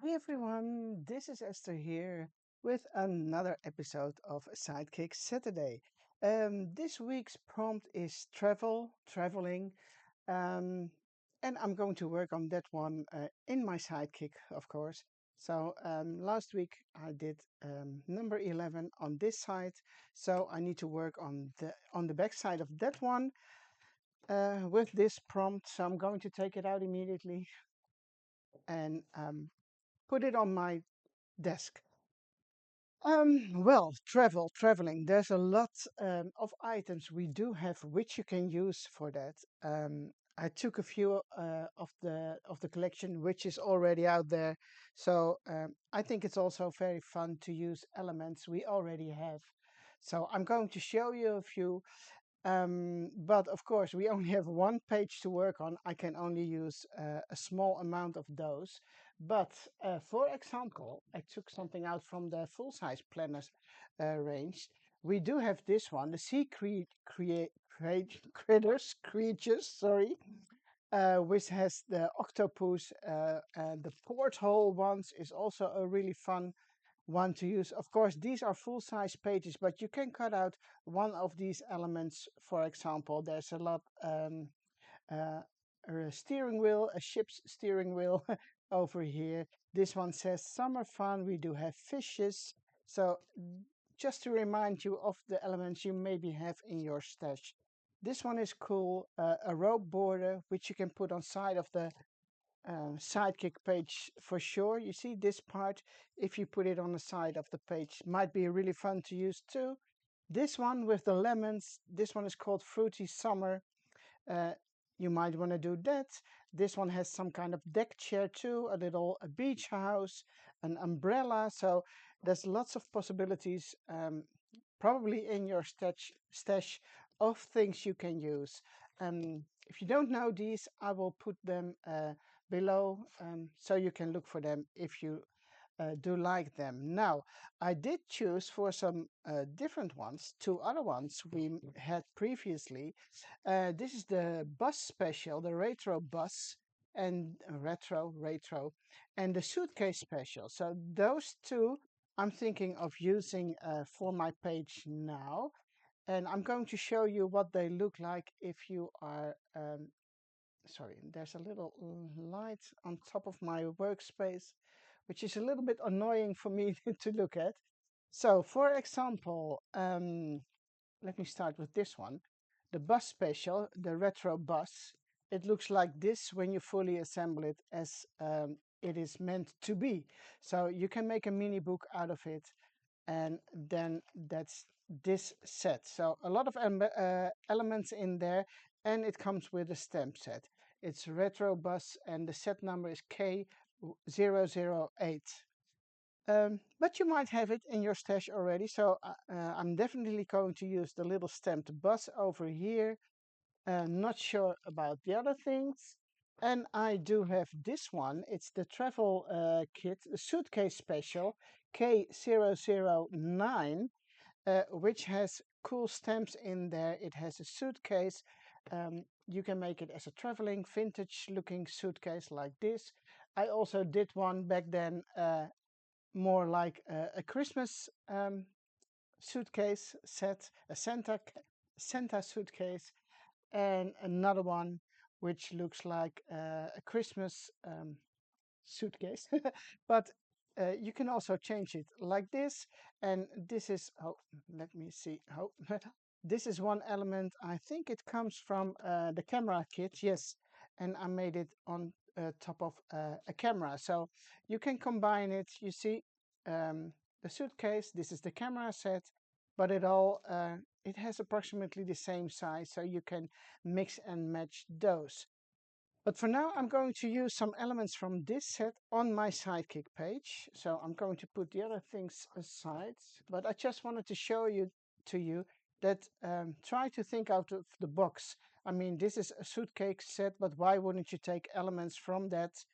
Hi everyone, this is Esther here with another episode of Sidekick Saturday. This week's prompt is traveling, um, and I'm going to work on that one in my Sidekick, of course. So last week I did number 11 on this side, so I need to work on the back side of that one with this prompt. So I'm going to take it out immediately and put it on my desk. Traveling. There's a lot of items we do have which you can use for that. I took a few of the collection which is already out there, so I think it's also very fun to use elements we already have. So I'm going to show you a few, but of course, we only have one page to work on. I can only use a small amount of those. But for example, I took something out from the full-size planners range. We do have this one, the creatures, sorry, which has the octopus, and the porthole ones is also a really fun one to use. Of course, these are full-size pages, but you can cut out one of these elements. For example, there's a lot uh, a steering wheel, a ship's steering wheel over here. This one says summer fun. We do have fishes. So just to remind you of the elements you maybe have in your stash. This one is cool, a rope border, which you can put on side of the Sidekick page for sure. You see this part, if you put it on the side of the page, might be really fun to use too. This one with the lemons, this one is called Fruity Summer. Uh, you might want to do that. This one has some kind of deck chair too, a little a beach house, an umbrella. So there's lots of possibilities, probably in your stash of things you can use. If you don't know these, I will put them below, so you can look for them if you do like them. Now, I did choose for some different ones, two other ones we had previously. This is the bus special, the retro bus, and retro, and the suitcase special. So those two I'm thinking of using for my page now. And I'm going to show you what they look like if you are, sorry, there's a little light on top of my workspace, which is a little bit annoying for me to look at. So for example, let me start with this one. The bus special, the retro bus, it looks like this when you fully assemble it as it is meant to be. So you can make a mini book out of it, and then that's this set. So a lot of elements in there, and it comes with a stamp set. It's retro bus, and the set number is K008. But you might have it in your stash already, so I'm definitely going to use the little stamped bus over here. Not sure about the other things. And I do have this one. It's the travel kit, the suitcase special, K009, which has cool stamps in there. It has a suitcase. You can make it as a traveling vintage looking suitcase like this. I also did one back then, more like a Christmas suitcase set, a Santa suitcase, and another one which looks like a Christmas suitcase. But you can also change it like this. And this is, oh, let me see. Oh, this is one element. I think it comes from the camera kit. Yes. And I made it on top of a camera. So you can combine it. You see the suitcase. This is the camera set, but it has approximately the same size. So you can mix and match those. But for now, I'm going to use some elements from this set on my Sidekick page. So I'm going to put the other things aside. But I just wanted to show to you that try to think out of the box. I mean, this is a Suitcase set, but why wouldn't you take elements from that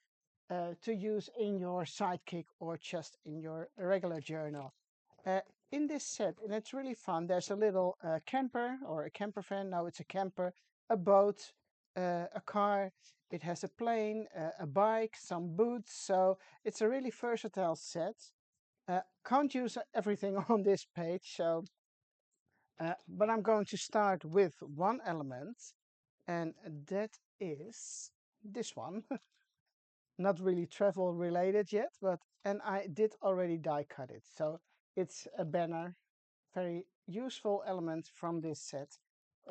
to use in your Sidekick or just in your regular journal? Uh, in this set, and it's really fun, there's a little camper or a camper van. No, it's a camper, a boat, a car, it has a plane, a bike, some boots. So it's a really versatile set. Can't use everything on this page, so but I'm going to start with one element, and that is this one. Not really travel related yet, but and I did already die cut it. So it's a banner, very useful element from this set.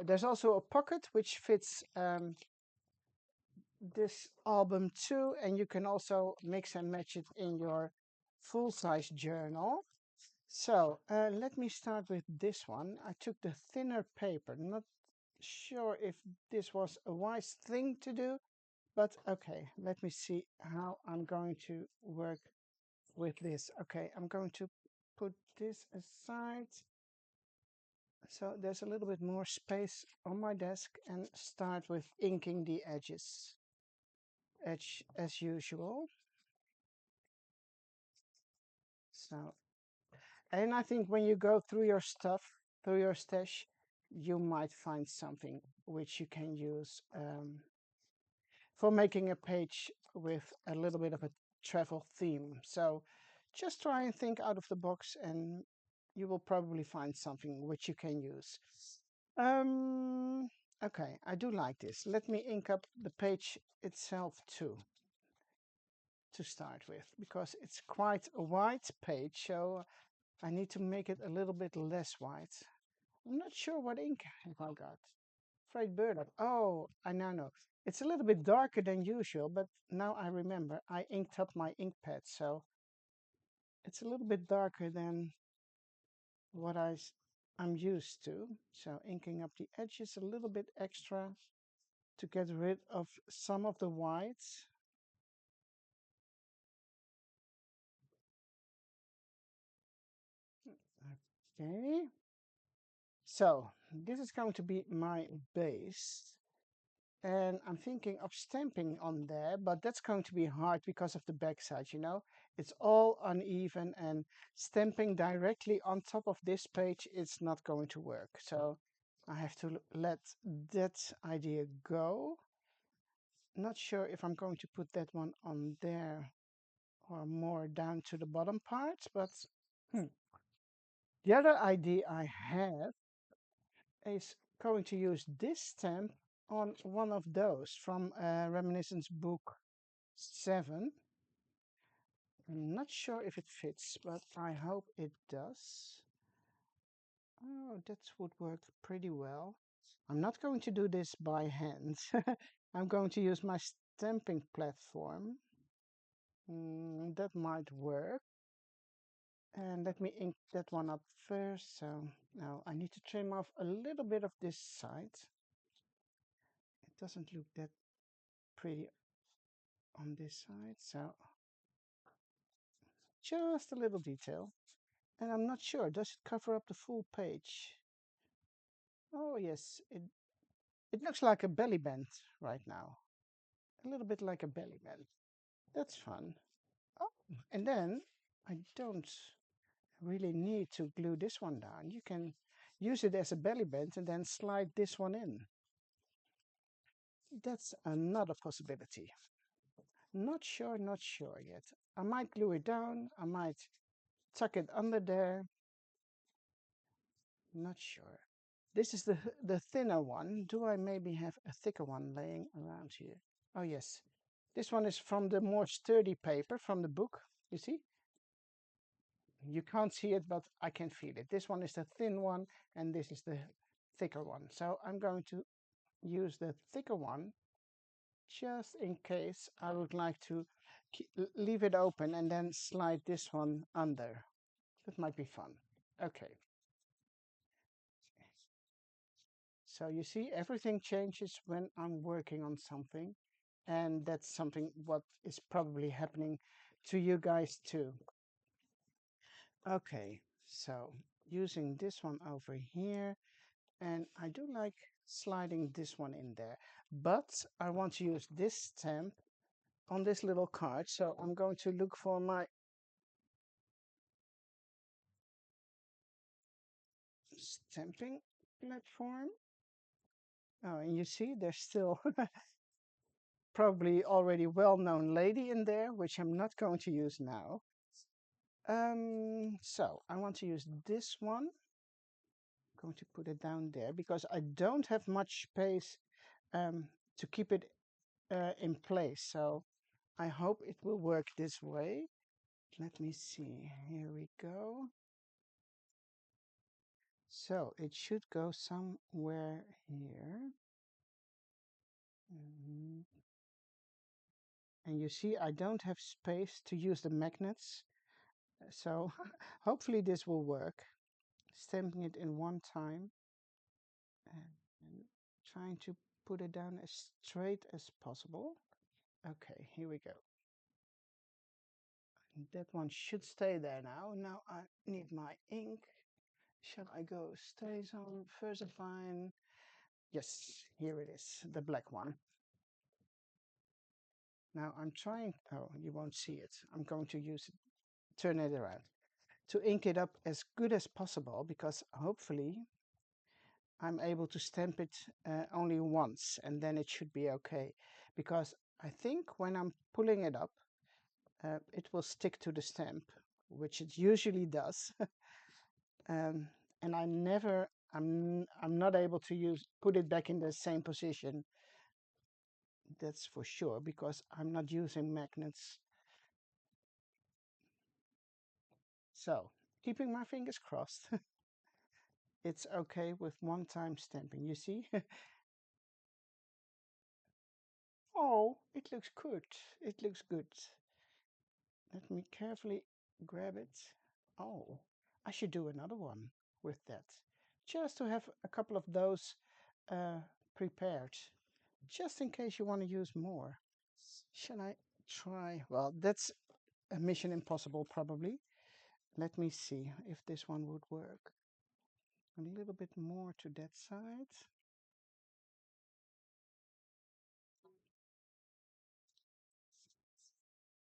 There's also a pocket which fits this album too, and you can also mix and match it in your full-size journal. So let me start with this one. I took the thinner paper. Not sure if this was a wise thing to do, but okay, let me see how I'm going to work with this. Okay, I'm going to put this aside. So there's a little bit more space on my desk and start with inking the edges as usual. So, and I think when you go through your stuff, through your stash, you might find something which you can use for making a page with a little bit of a travel theme. So just try and think out of the box and you will probably find something which you can use. Um, okay, I do like this. Let me ink up the page itself too to start with, because it's quite a wide page, so I need to make it a little bit less wide. I'm not sure what ink have I got. Fried burdock. Oh, I now know. It's a little bit darker than usual, but now I remember I inked up my ink pad, so it's a little bit darker than what I'm used to. So inking up the edges a little bit extra to get rid of some of the whites. Okay. So this is going to be my base. And I'm thinking of stamping on there, but that's going to be hard because of the backside, you know? It's all uneven, and stamping directly on top of this page is not going to work. So I have to let that idea go. Not sure if I'm going to put that one on there or more down to the bottom part, but hmm. The other idea I have is going to use this stamp on one of those from Reminiscence Book 7. I'm not sure if it fits, but I hope it does. Oh, that would work pretty well. I'm not going to do this by hand. I'm going to use my stamping platform. That might work. And let me ink that one up first. So now I need to trim off a little bit of this side. It doesn't look that pretty on this side. So just a little detail. And I'm not sure, does it cover up the full page? Oh yes, it looks like a belly band right now. A little bit like a belly band. That's fun. Oh, and then I don't really need to glue this one down. You can use it as a belly band and then slide this one in. That's another possibility. Not sure yet. I might glue it down. I might tuck it under there. Not sure. This is the thinner one. Do I maybe have a thicker one laying around here? Oh yes. This one is from the more sturdy paper from the book. You see? You can't see it, but I can feel it. This one is the thin one, and this is the thicker one. So I'm going to use the thicker one just in case I would like to leave it open and then slide this one under. That might be fun. Okay. So you see, everything changes when I'm working on something. And that's something what is probably happening to you guys too. Okay, so using this one over here, and I do like sliding this one in there, but I want to use this stamp on this little card. So I'm going to look for my stamping platform. Oh, and you see, there's still probably already well-known lady in there, which I'm not going to use now. So I want to use this one. I'm going to put it down there because I don't have much space to keep it in place. So I hope it will work this way. Let me see. Here we go. So it should go somewhere here. Mhm. And you see, I don't have space to use the magnets. So hopefully this will work. Stamping it in one time and trying to put it down as straight as possible. Okay, here we go. That one should stay there now. Now I need my ink. Shall I go stays on VersaFine? Yes, here it is, the black one. Now I'm trying, oh, you won't see it. I'm going to use it, turn it around to ink it up as good as possible because hopefully I'm able to stamp it only once and then it should be okay. Because I think when I'm pulling it up, it will stick to the stamp, which it usually does. um, and I'm not able to put it back in the same position. That's for sure because I'm not using magnets. So keeping my fingers crossed, it's okay with one-time stamping. You see? Oh, it looks good. It looks good. Let me carefully grab it. Oh, I should do another one with that. Just to have a couple of those uh, prepared. Just in case you want to use more. Shall I try? Well, that's a mission impossible probably. Let me see if this one would work. A little bit more to that side.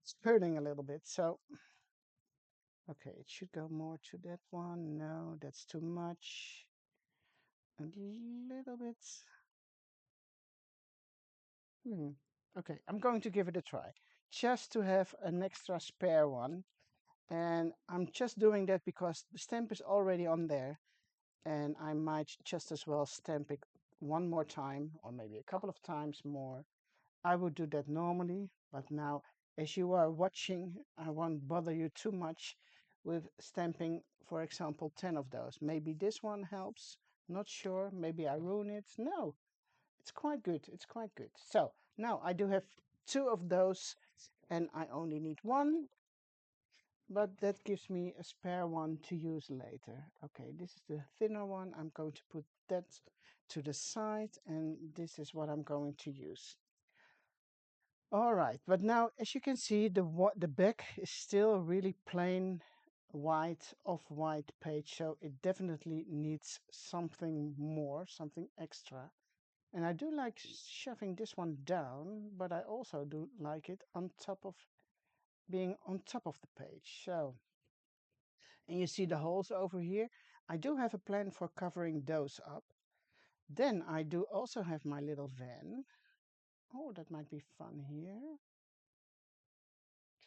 It's turning a little bit, so okay, it should go more to that one. No, that's too much. A little bit. Okay, I'm going to give it a try. Just to have an extra spare one. And I'm just doing that because the stamp is already on there. And I might just as well stamp it one more time or maybe a couple of times more. I would do that normally, but now as you are watching, I won't bother you too much with stamping, for example, 10 of those. Maybe this one helps, not sure, maybe I ruin it. No, it's quite good, it's quite good. So now I do have 2 of those and I only need one, but that gives me a spare one to use later. Okay, this is the thinner one. I'm going to put that to the side and this is what I'm going to use. All right, but now as you can see, the back is still really plain white, off-white page, so it definitely needs something more, something extra. And I do like shoving this one down, but I also do like it on top of being on top of the page. So, and you see the holes over here. I do have a plan for covering those up. Then I do also have my little van. Oh, that might be fun here.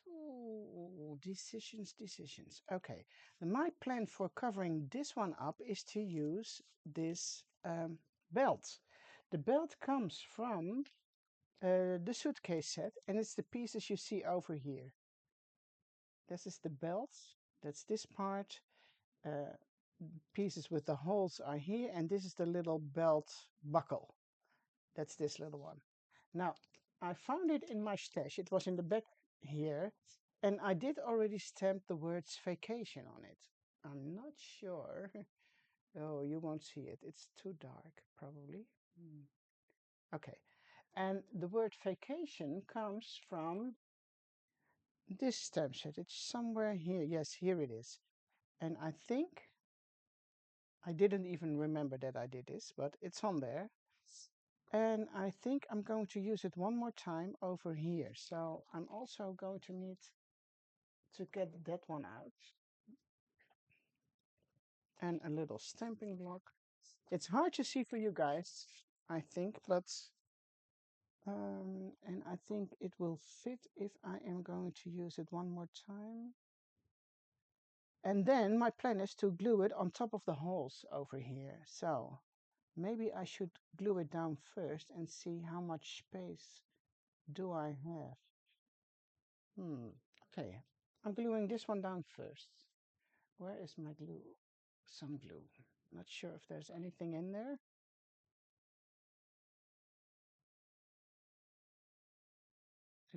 Oh, decisions, decisions. Okay, my plan for covering this one up is to use this belt. The belt comes from the Suitcase set, and it's the pieces you see over here. This is the belt. That's this part. Uh, Pieces with the holes are here, and this is the little belt buckle. That's this little one. Now, I found it in my stash. It was in the back here, and I did already stamp the words vacation on it. I'm not sure. Oh, you won't see it. It's too dark, probably. Okay. And the word vacation comes from this stamp set. It's somewhere here. Yes, here it is. And I think I didn't even remember that I did this, but it's on there. And I think I'm going to use it one more time over here. So I'm also going to need to get that one out. And a little stamping block. It's hard to see for you guys, I think, but and I think it will fit if I am going to use it one more time. And then my plan is to glue it on top of the holes over here. So maybe I should glue it down first and see how much space do I have. Okay, I'm gluing this one down first. Where is my glue? Some glue. Not sure if there's anything in there.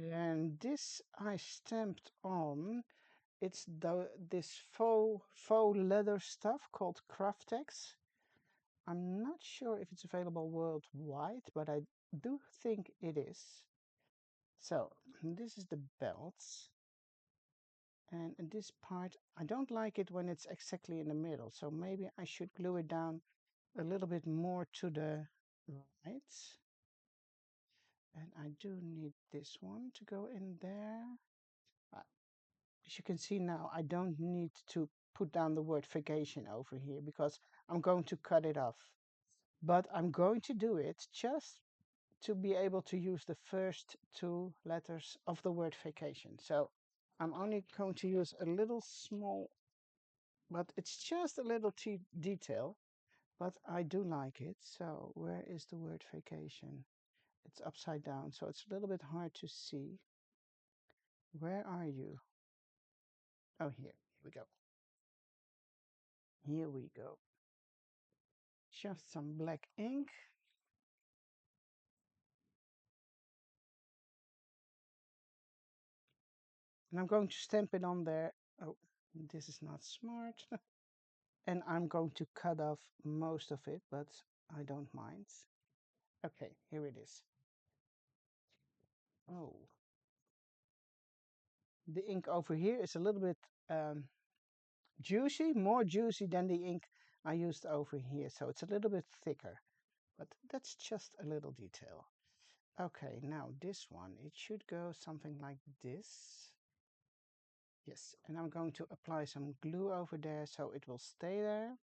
And this I stamped on. It's this faux leather stuff called Craftex. I'm not sure if it's available worldwide, but I do think it is. So this is the belt. And this part, I don't like it when it's exactly in the middle. So maybe I should glue it down a little bit more to the right. And I do need this one to go in there. As you can see now, I don't need to put down the word vacation over here because I'm going to cut it off. But I'm going to do it just to be able to use the first two letters of the word vacation. So I'm only going to use a little small, but it's just a little detail, but I do like it. So where is the word vacation? It's upside down, so it's a little bit hard to see. Where are you? Oh, here we go. Here we go. Just some black ink. And I'm going to stamp it on there. Oh, this is not smart. And I'm going to cut off most of it, but I don't mind. Okay, here it is. Oh, the ink over here is a little bit juicy, more juicy than the ink I used over here. So it's a little bit thicker, but that's just a little detail. Okay, now this one, it should go something like this. Yes, and I'm going to apply some glue over there so it will stay there.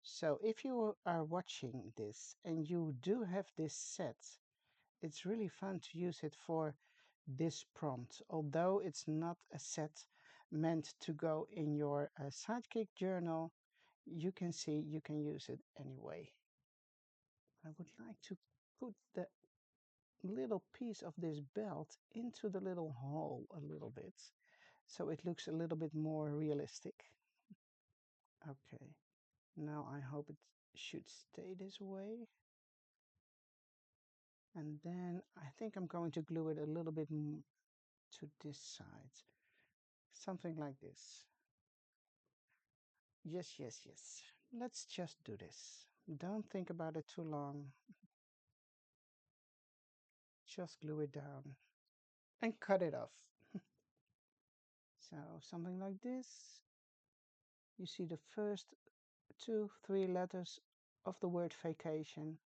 So if you are watching this and you do have this set, it's really fun to use it for this prompt. Although it's not a set meant to go in your Sidekick journal, you can see you can use it anyway. I would like to put the little piece of this belt into the little hole a little bit, so it looks a little bit more realistic. Okay, now I hope it should stay this way. And then I think I'm going to glue it a little bit to this side. Something like this. Yes, yes, yes. Let's just do this. Don't think about it too long. Just glue it down and cut it off. So something like this. You see the first 2, 3 letters of the word vacation.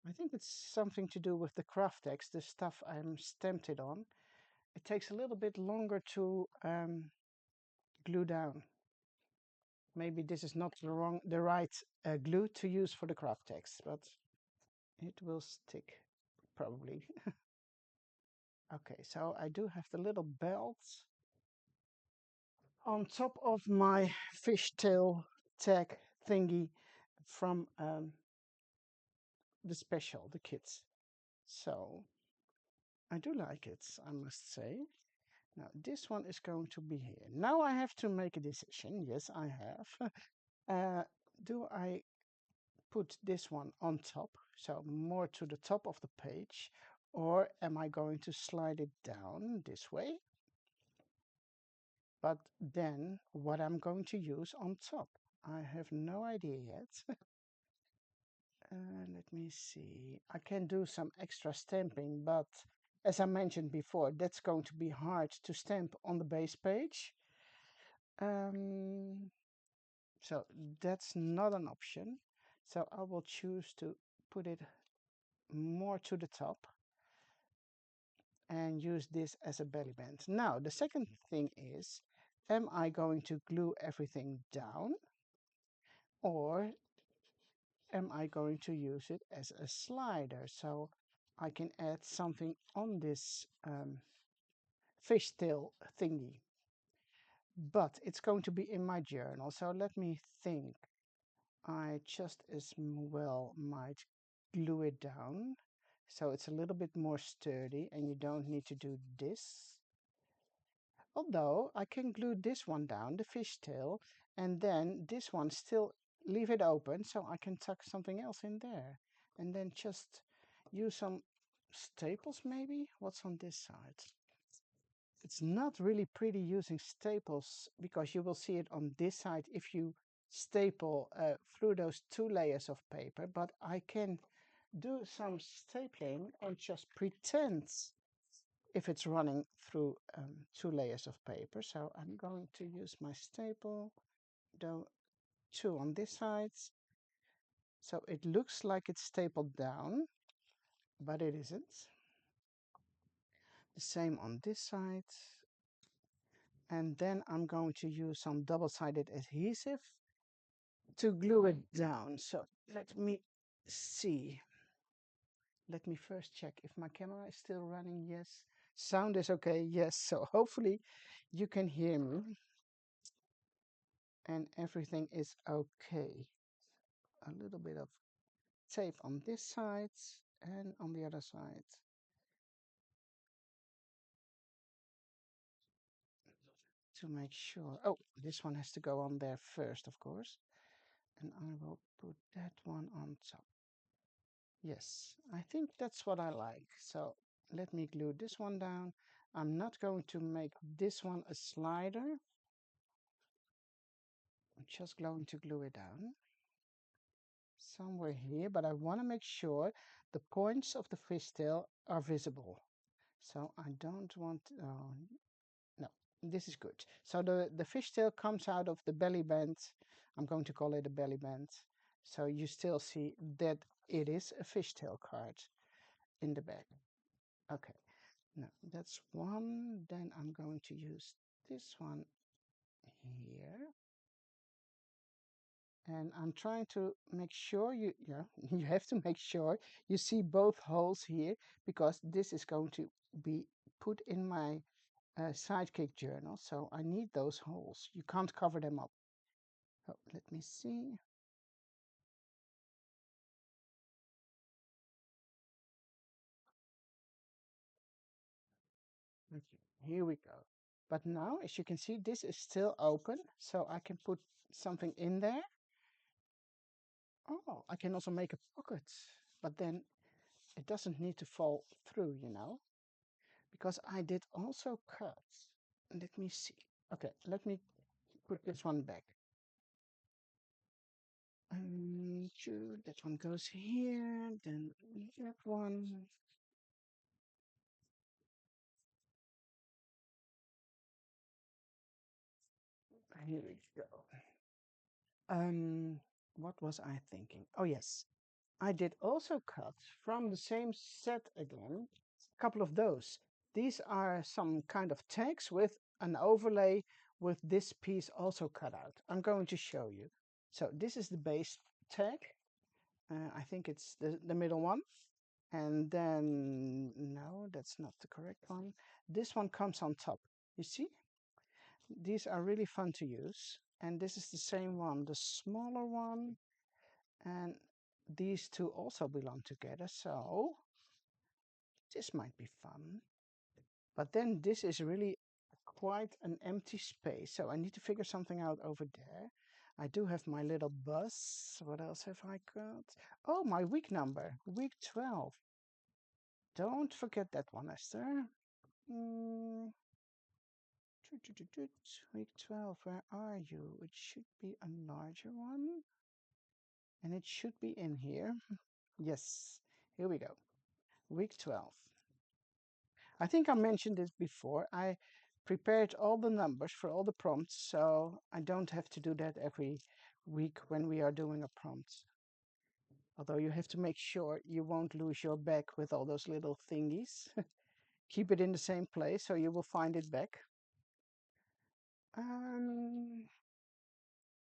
I think it's something to do with the Craftex, the stuff I'm stamped it on. It takes a little bit longer to glue down. Maybe this is not the right glue to use for the Craftex, but it will stick probably. Okay, so I do have the little belt on top of my fishtail tag thingy from the special, the kits. So I do like it, I must say. Now this one is going to be here. Now I have to make a decision. Yes, I have. Do I put this one on top, so more to the top of the page, or am I going to slide it down this way? But then what I'm going to use on top, I have no idea yet. Let me see. I can do some extra stamping, but as I mentioned before, that's going to be hard to stamp on the base page. So that's not an option. So I will choose to put it more to the top. and use this as a belly band. Now, the second thing is, am I going to glue everything down, or am I going to use it as a slider? So I can add something on this fishtail thingy. But it's going to be in my journal, so let me think. I just as well might glue it down so it's a little bit more sturdy and you don't need to do this. Although I can glue this one down, the fishtail, and then this one still leave it open so I can tuck something else in there. And then just use some staples maybe? What's on this side? It's not really pretty using staples because you will see it on this side if you staple through those two layers of paper, but I can do some stapling and just pretend if it's running through two layers of paper. So I'm going to use my staple, do two on this side. So it looks like it's stapled down, but it isn't. The same on this side. And then I'm going to use some double-sided adhesive to glue it down. So let me see. Let me first check if my camera is still running. Yes. Sound is okay. Yes. So hopefully you can hear me and everything is okay. A little bit of tape on this side and on the other side. To make sure. Oh, this one has to go on there first, of course. And I will put that one on top. Yes, I think that's what I like. So let me glue this one down. I'm not going to make this one a slider. I'm just going to glue it down somewhere here, but I want to make sure the points of the fishtail are visible. So I don't want, no, this is good. So the fishtail comes out of the belly band. I'm going to call it a belly band. So you still see that it is a fishtail card in the back. Okay, now that's one. Then I'm going to use this one here. And I'm trying to make sure you have to make sure you see both holes here because this is going to be put in my Sidekick journal. So I need those holes. You can't cover them up. Oh, let me see. Okay, here we go. But now, as you can see, this is still open, so I can put something in there. Oh, I can also make a pocket, but then it doesn't need to fall through, because I did also cut. Let me see. Okay, let me put this one back. Sure, that one goes here, then that one. Here we go. What was I thinking? Oh, yes. I did also cut from the same set again, a couple of those. These are some kind of tags with an overlay with this piece also cut out. I'm going to show you. So this is the base tag. I think it's the middle one. And then, no, that's not the correct one. This one comes on top. You see? These are really fun to use. And this is the same one, the smaller one. And these two also belong together. So this might be fun. But then this is really quite an empty space. So I need to figure something out over there. I do have my little bus. What else have I got? Oh, my week number, week 12. Don't forget that one, Esther. Mm, Week 12, where are you? It should be a larger one. And it should be in here. Yes, here we go. Week 12. I think I mentioned this before. I prepared all the numbers for all the prompts, so I don't have to do that every week when we are doing a prompt. Although you have to make sure you won't lose your bag with all those little thingies. keep it in the same place so you will find it back. Um,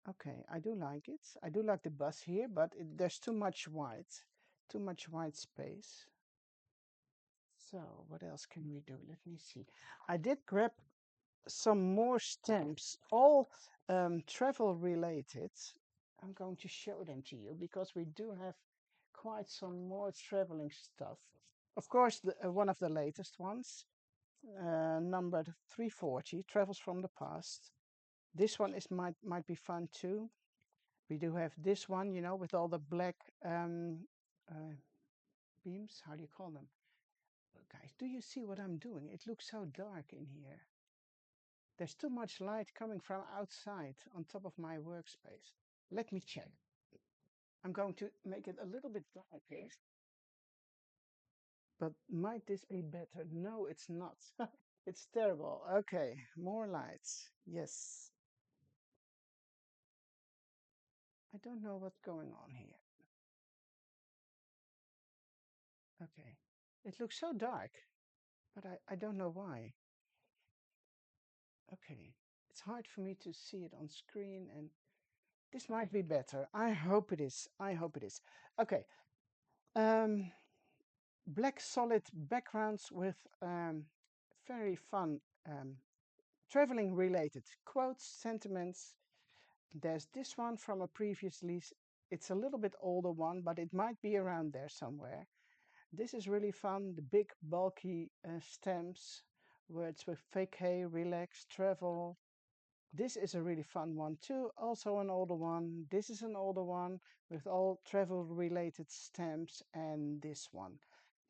okay, I do like it. I do like the bus here, but there's too much white space. So what else can we do? Let me see. I did grab some more stamps, all travel related. I'm going to show them to you because we do have quite some more traveling stuff. Of course, one of the latest ones, numbered 340, Travels from the Past. This one is might be fun too. We do have this one, you know, with all the black uh, beams. How do you call them? Guys, do you see what I'm doing? It looks so dark in here. There's too much light coming from outside on top of my workspace. Let me check. I'm going to make it a little bit darker. But might this be better? No, it's not. It's terrible. Okay, more lights. Yes. I don't know what's going on here. Okay. It looks so dark, but I don't know why. Okay. It's hard for me to see it on screen, and this might be better. I hope it is. I hope it is. Okay. Um, Black solid backgrounds with very fun traveling related quotes, sentiments. There's this one from a previous lease. It's a little bit older one, but it might be around there somewhere. This is really fun. The big bulky stamps, words with vacay, relax, travel. This is a really fun one too. Also an older one. This is an older one with all travel related stamps, and this one.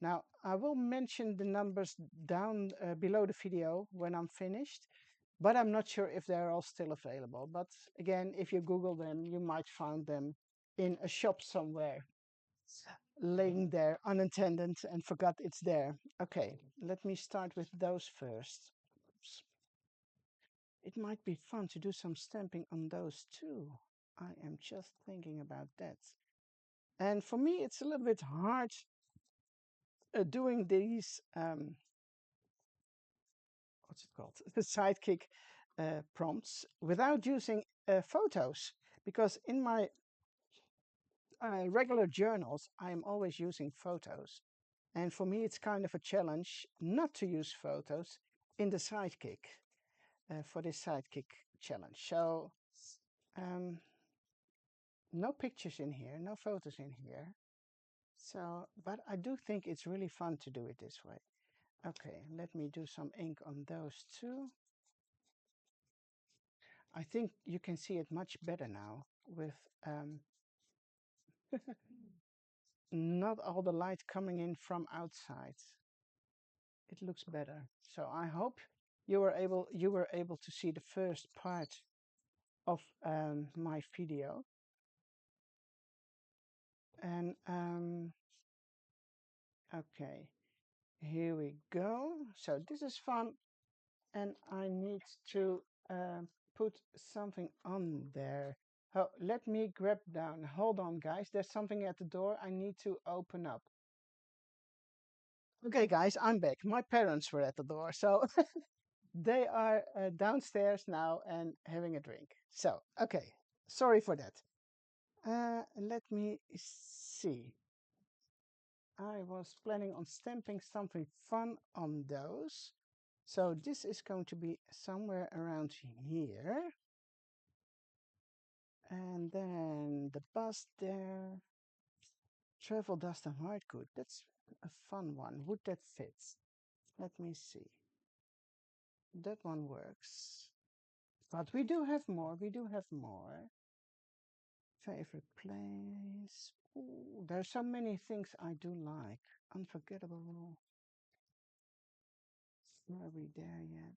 Now, I will mention the numbers down below the video when I'm finished, but I'm not sure if they're all still available. But again, if you Google them, you might find them in a shop somewhere, laying there unattended and forgot it's there. Okay, let me start with those first. Oops. It might be fun to do some stamping on those too. I am just thinking about that. And for me, it's a little bit hard doing these, what's it called? The Sidekick prompts without using photos. Because in my regular journals, I'm always using photos. And for me, it's kind of a challenge not to use photos in the Sidekick, for this Sidekick challenge. So, um, no pictures in here, no photos in here. So, but I do think it's really fun to do it this way. Okay, let me do some ink on those too. I think you can see it much better now with not all the light coming in from outside. It looks better. So I hope you were able to see the first part of my video. And okay, here we go. So this is fun, and I need to put something on there. Oh, let me grab down. Hold on, guys. There's something at the door I need to open up. Okay, guys, I'm back. My parents were at the door, so they are downstairs now and having a drink. So, okay, sorry for that. Let me see. I was planning on stamping something fun on those. So this is going to be somewhere around here. And then the bus there. Travel dust and hard good. That's a fun one. Would that fit? Let me see. That one works. But we do have more. We do have more. Favorite place. Ooh, there's so many things I do like. Unforgettable. Are we there yet?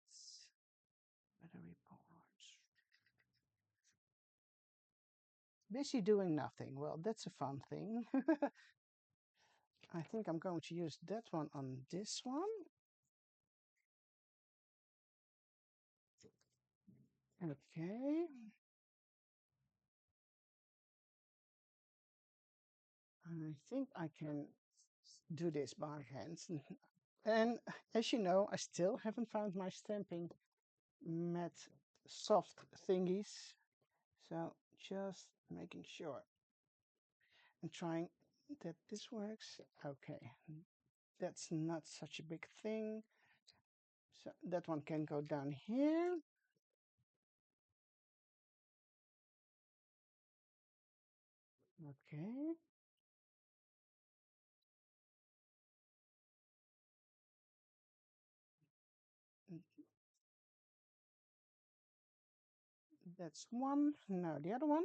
Weather reports. Busy doing nothing. Well, that's a fun thing. I think I'm going to use that one on this one. Okay. I think I can do this by hands. And as you know, I still haven't found my stamping matte soft thingies. So just making sure and trying that this works. Okay, that's not such a big thing. So that one can go down here. Okay. That's one. Now the other one.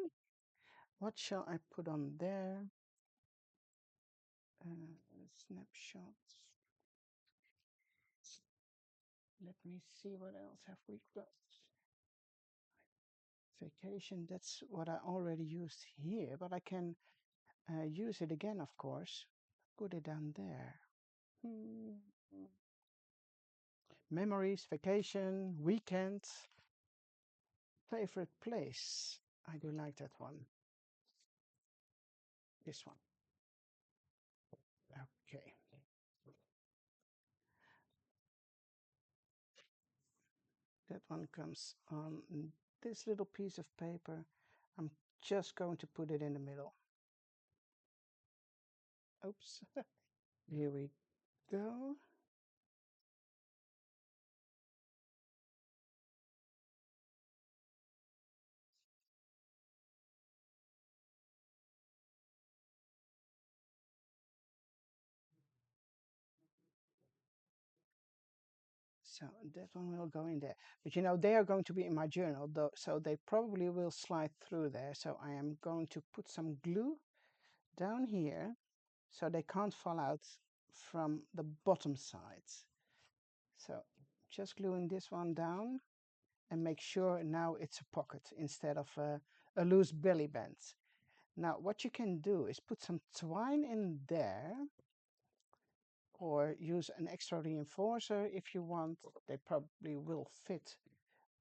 What shall I put on there? Snapshots. Let me see what else have we got. Vacation, that's what I already used here, but I can use it again, of course. Put it down there. Hmm. Memories, vacation, weekends, favorite place. I do like that one. This one. Okay. That one comes on this little piece of paper. I'm just going to put it in the middle. Oops. Here we go. So that one will go in there. But you know, they are going to be in my journal, though, so they probably will slide through there. So I am going to put some glue down here so they can't fall out from the bottom sides. So just gluing this one down and make sure now it's a pocket instead of a loose belly band. Now what you can do is put some twine in there or use an extra reinforcer if you want. They probably will fit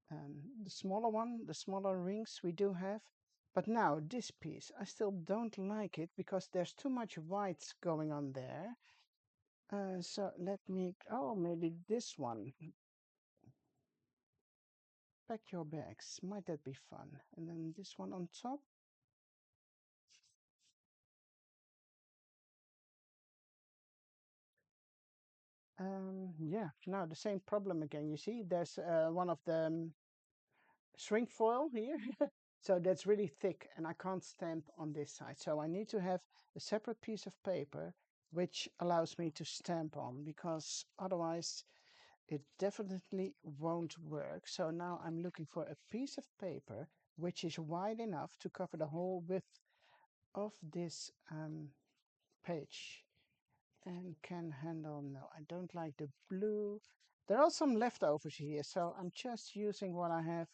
the smaller one, the smaller rings we do have. But now this piece, I still don't like it because there's too much white going on there. So let me, oh, maybe this one. Pack your bags. Might that be fun? And then this one on top. Yeah, now the same problem again. You see, there's one of the shrink foil here. So that's really thick and I can't stamp on this side. So I need to have a separate piece of paper which allows me to stamp on because otherwise it definitely won't work. So now I'm looking for a piece of paper which is wide enough to cover the whole width of this page and can handle, no, I don't like the blue. There are some leftovers here, so I'm just using what I have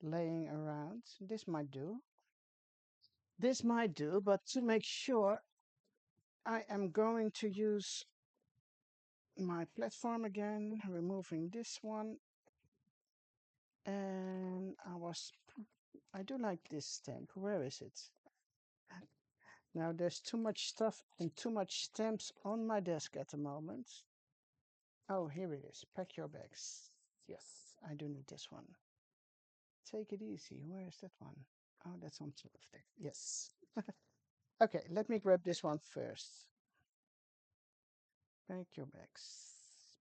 laying around. This might do. This might do, but to make sure, I am going to use my platform again, removing this one. And I do like this stamp. Where is it? Now there's too much stuff and too much stamps on my desk at the moment. Oh, here it is. Pack your bags. Yes, I do need this one. Take it easy. Where is that one? Oh, that's on top of there. Yes. Okay, let me grab this one first. Pack your bags.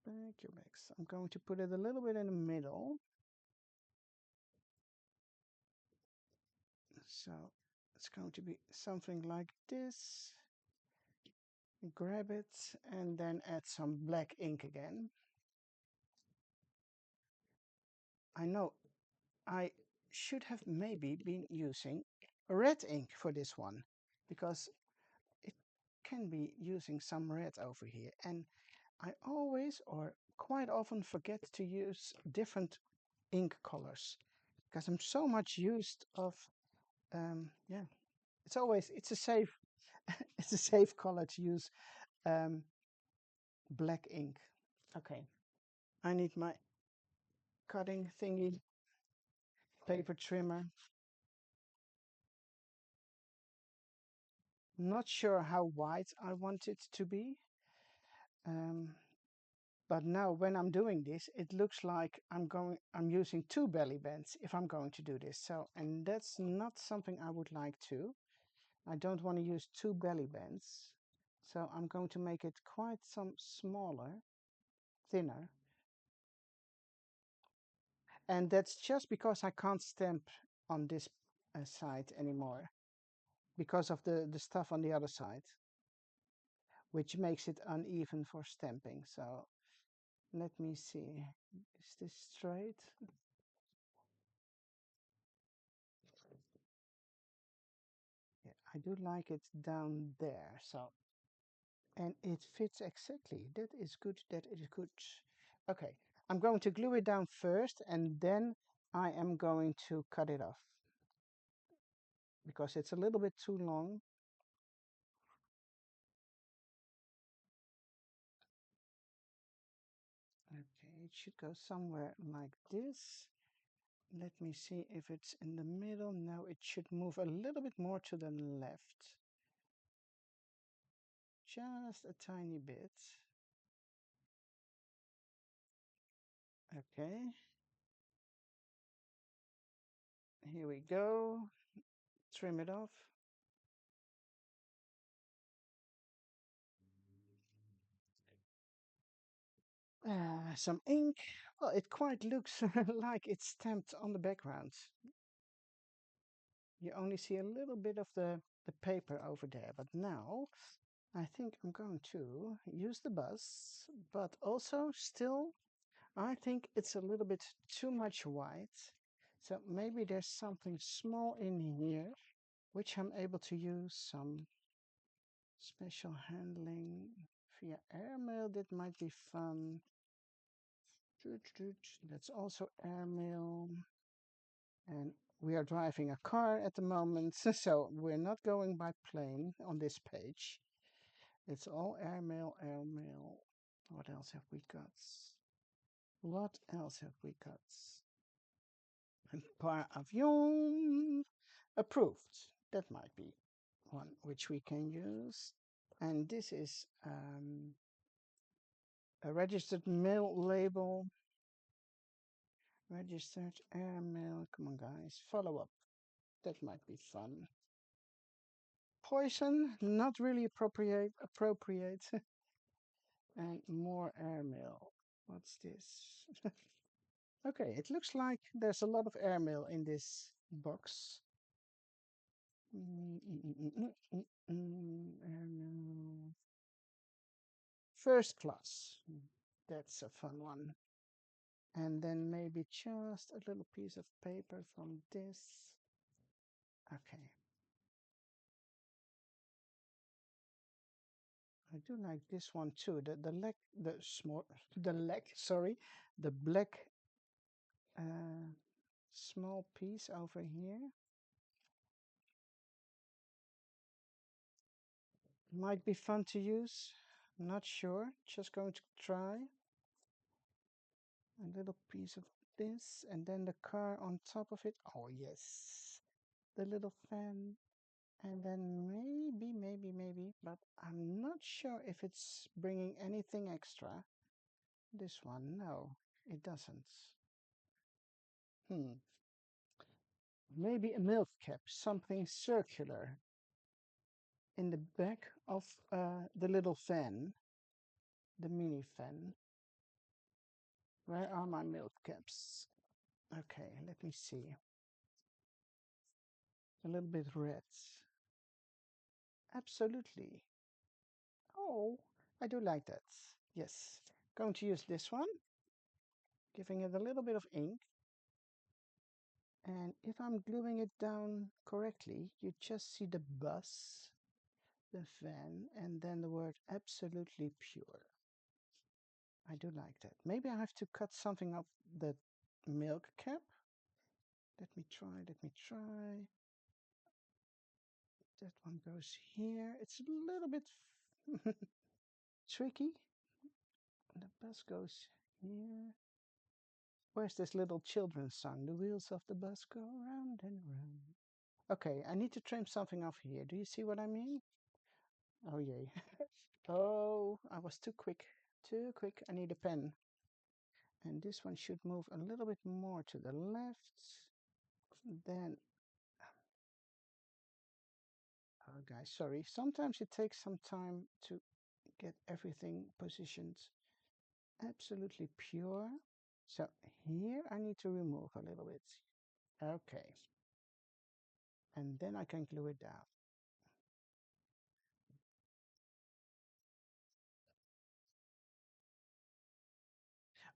Pack your bags. I'm going to put it a little bit in the middle. So it's going to be something like this. Grab it and then add some black ink again. I know I should have maybe been using red ink for this one because it can be using some red over here. And I always or quite often forget to use different ink colors because I'm so much used of, yeah, it's a safe, it's a safe color to use um, black ink. Okay, I need my cutting thingy, paper trimmer. Not sure how wide I want it to be, um, But now when I'm doing this, it looks like I'm using two belly bands if I'm going to do this. So, and that's not something I would like to. I don't want to use two belly bands. So I'm going to make it quite some smaller, thinner. And that's just because I can't stamp on this side anymore because of the stuff on the other side, which makes it uneven for stamping. So let me see. Is this straight? Yeah, I do like it down there. So, and it fits exactly. That is good. That is good. Okay, I'm going to glue it down first and then I am going to cut it off because it's a little bit too long. Okay, it should go somewhere like this. Let me see if it's in the middle. Now it should move a little bit more to the left. Just a tiny bit. Okay. Here we go. Trim it off. Some ink. Well, it quite looks like it's stamped on the background. You only see a little bit of the paper over there. But now I think I'm going to use the buzz, but also still I think it's a little bit too much white. So maybe there's something small in here, which I'm able to use some special handling via airmail. That might be fun. That's also airmail. And we are driving a car at the moment, so we're not going by plane on this page. It's all airmail, airmail. What else have we got? What else have we got? Par avion approved. That might be one which we can use. And this is a registered mail label. Registered airmail. Come on, guys. Follow up. That might be fun. Poison, not really appropriate. And more airmail. What's this? Okay, it looks like there's a lot of airmail in this box. Airmail. First class. That's a fun one. And then maybe just a little piece of paper from this. Okay. I do like this one too. The black uh, small piece over here. Might be fun to use. Not sure. Just going to try. A little piece of this and then the car on top of it. Oh yes. The little fan. And then maybe, but I'm not sure if it's bringing anything extra. This one, no, it doesn't. Hmm. Maybe a milk cap, something circular in the back of the little fan, the mini fan. Where are my milk caps? Okay, let me see. A little bit red. Absolutely. Oh, I do like that. Yes. Going to use this one, giving it a little bit of ink. And if I'm gluing it down correctly, you just see the bus, the fan, and then the word absolutely pure. I do like that. Maybe I have to cut something off the milk cap. Let me try. That one goes here. It's a little bit tricky. The bus goes here. Where's this little children's song? The wheels of the bus go round and round. Okay, I need to trim something off here. Do you see what I mean? Oh, yay. Oh, I was too quick. Too quick. I need a pen. And this one should move a little bit more to the left. Then, oh guys, sorry. Sometimes it takes some time to get everything positioned absolutely pure. So here I need to remove a little bit. Okay. And then I can glue it down.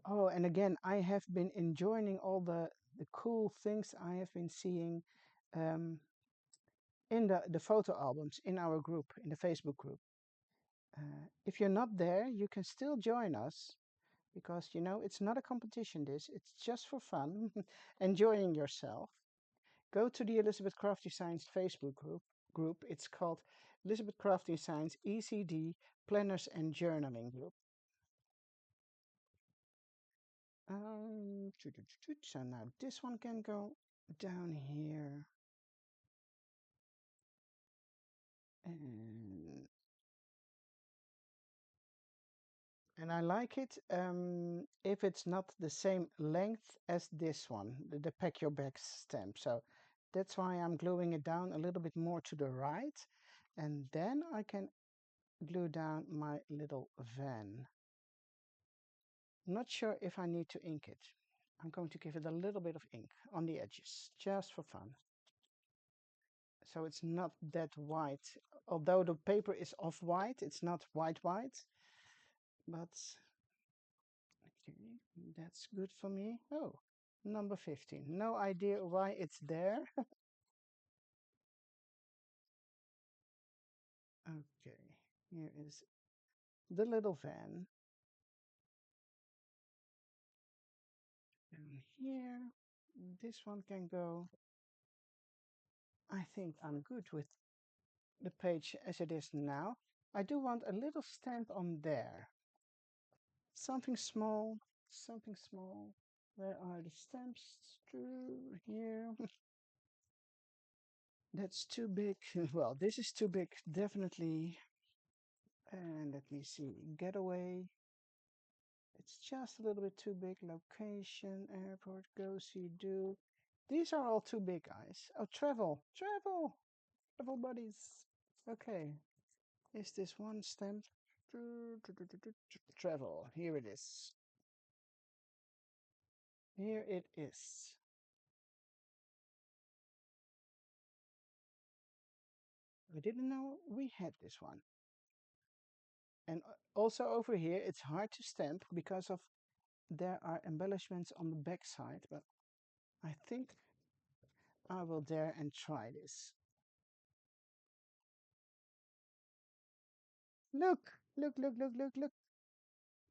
Oh, and again, I have been enjoying all the cool things I have been seeing um, in the photo albums in our group, in the Facebook group. If you're not there, you can still join us because, you know, it's not a competition, this, it's just for fun, enjoying yourself. Go to the Elizabeth Crafty Science Facebook group. It's called Elizabeth Crafty Science ECD Planners and Journaling Group. So now this one can go down here. And, and I like it if it's not the same length as this one, the Pack Your Bags stamp. So that's why I'm gluing it down a little bit more to the right. And then I can glue down my little van. Not sure if I need to ink it. I'm going to give it a little bit of ink on the edges, just for fun. So it's not that white. Although the paper is off-white, it's not white, but okay, that's good for me. Oh, number 15. No idea why it's there. Okay, here is the little van. And here, this one can go. I think I'm good with the page as it is now. I do want a little stamp on there. Something small, something small. Where are the stamps? Through here. That's too big. Well, this is too big, definitely. And let me see. Getaway. It's just a little bit too big. Location, airport, go see, do. These are all too big, guys. Oh, travel, travel, travel buddies. Okay. Is this one stamp? Travel. Here it is. Here it is. I didn't know we had this one. And also over here, it's hard to stamp because of there are embellishments on the back side, but I think I will dare and try this. Look, look, look, look, look, look.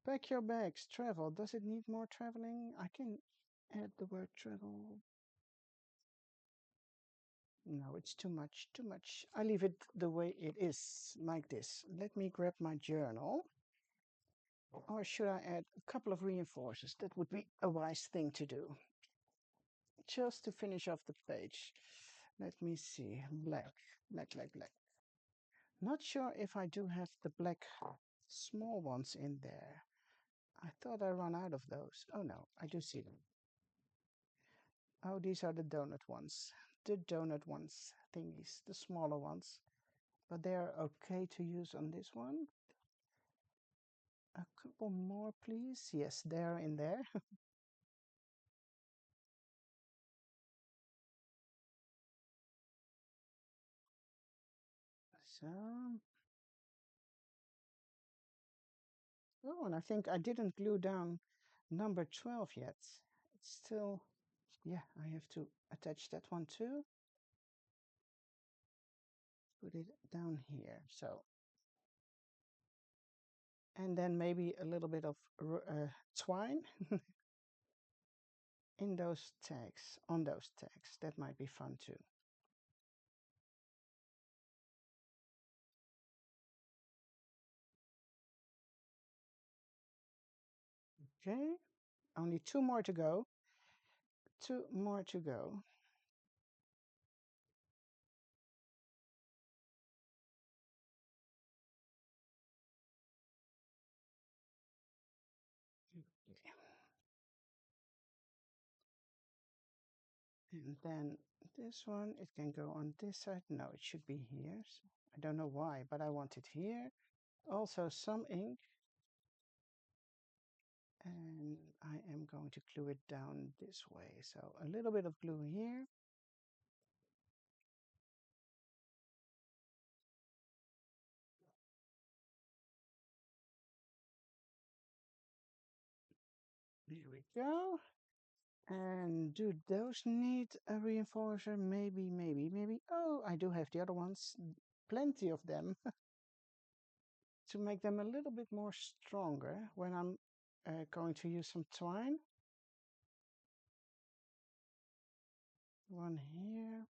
Pack your bags, travel. Does it need more traveling? I can add the word travel. No, it's too much, too much. I leave it the way it is, like this. Let me grab my journal. Or should I add a couple of reinforcers? That would be a wise thing to do. Just to finish off the page. Let me see. Black, black, black, black. Not sure if I do have the black small ones in there. I thought I ran out of those. Oh no, I do see them. Oh, these are the donut ones. The donut ones, thingies, the smaller ones. But they are okay to use on this one. A couple more, please. Yes, they're in there. So, oh, and I think I didn't glue down number 12 yet. It's still, yeah, I have to attach that one too. Put it down here. So, and then maybe a little bit of twine in those tags, on those tags. That might be fun too. Okay, only two more to go. Two more to go. And then this one, it can go on this side. No, it should be here. So I don't know why, but I want it here. Also some ink. And I am going to glue it down this way. So a little bit of glue here. There we go. And do those need a reinforcer? Maybe, maybe, maybe. Oh, I do have the other ones. Plenty of them. To make them a little bit more stronger when I'm going to use some twine. One here.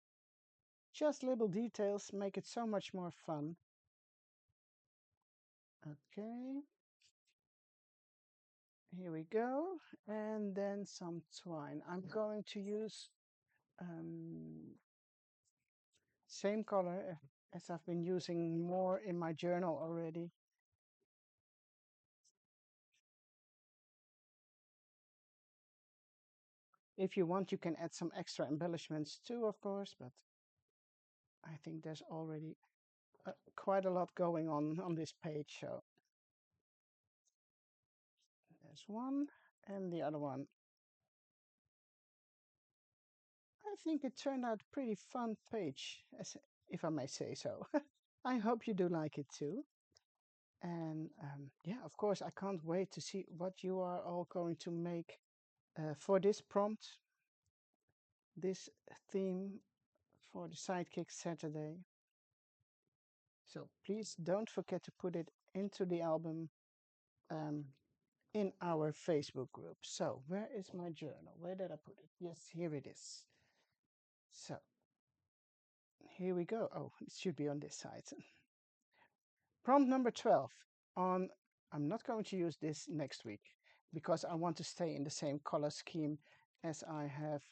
Just little details make it so much more fun. Okay. Here we go. And then some twine. I'm going to use same color as I've been using more in my journal already. If you want, you can add some extra embellishments too, of course, but I think there's already quite a lot going on this page. So there's one and the other one. I think it turned out a pretty fun page, as if I may say so. I hope you do like it too. And yeah, of course, I can't wait to see what you are all going to make for this prompt, this theme for the Sidekick Saturday. So please don't forget to put it into the album um, in our Facebook group. So where is my journal? Where did I put it? Yes, here it is. So here we go. Oh, it should be on this side. Prompt number 12 on, I'm not going to use this next week because I want to stay in the same color scheme as I have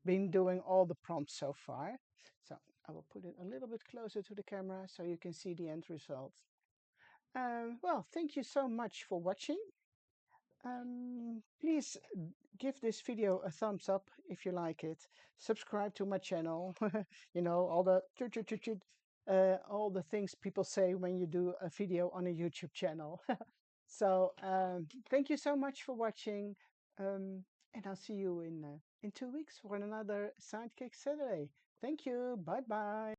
been doing all the prompts so far. So I will put it a little bit closer to the camera so you can see the end result. Well, thank you so much for watching. Please give this video a thumbs up if you like it. Subscribe to my channel. You know, all the all the things people say when you do a video on a YouTube channel. So thank you so much for watching, and I'll see you in 2 weeks for another Sidekick Saturday. Thank you. Bye bye.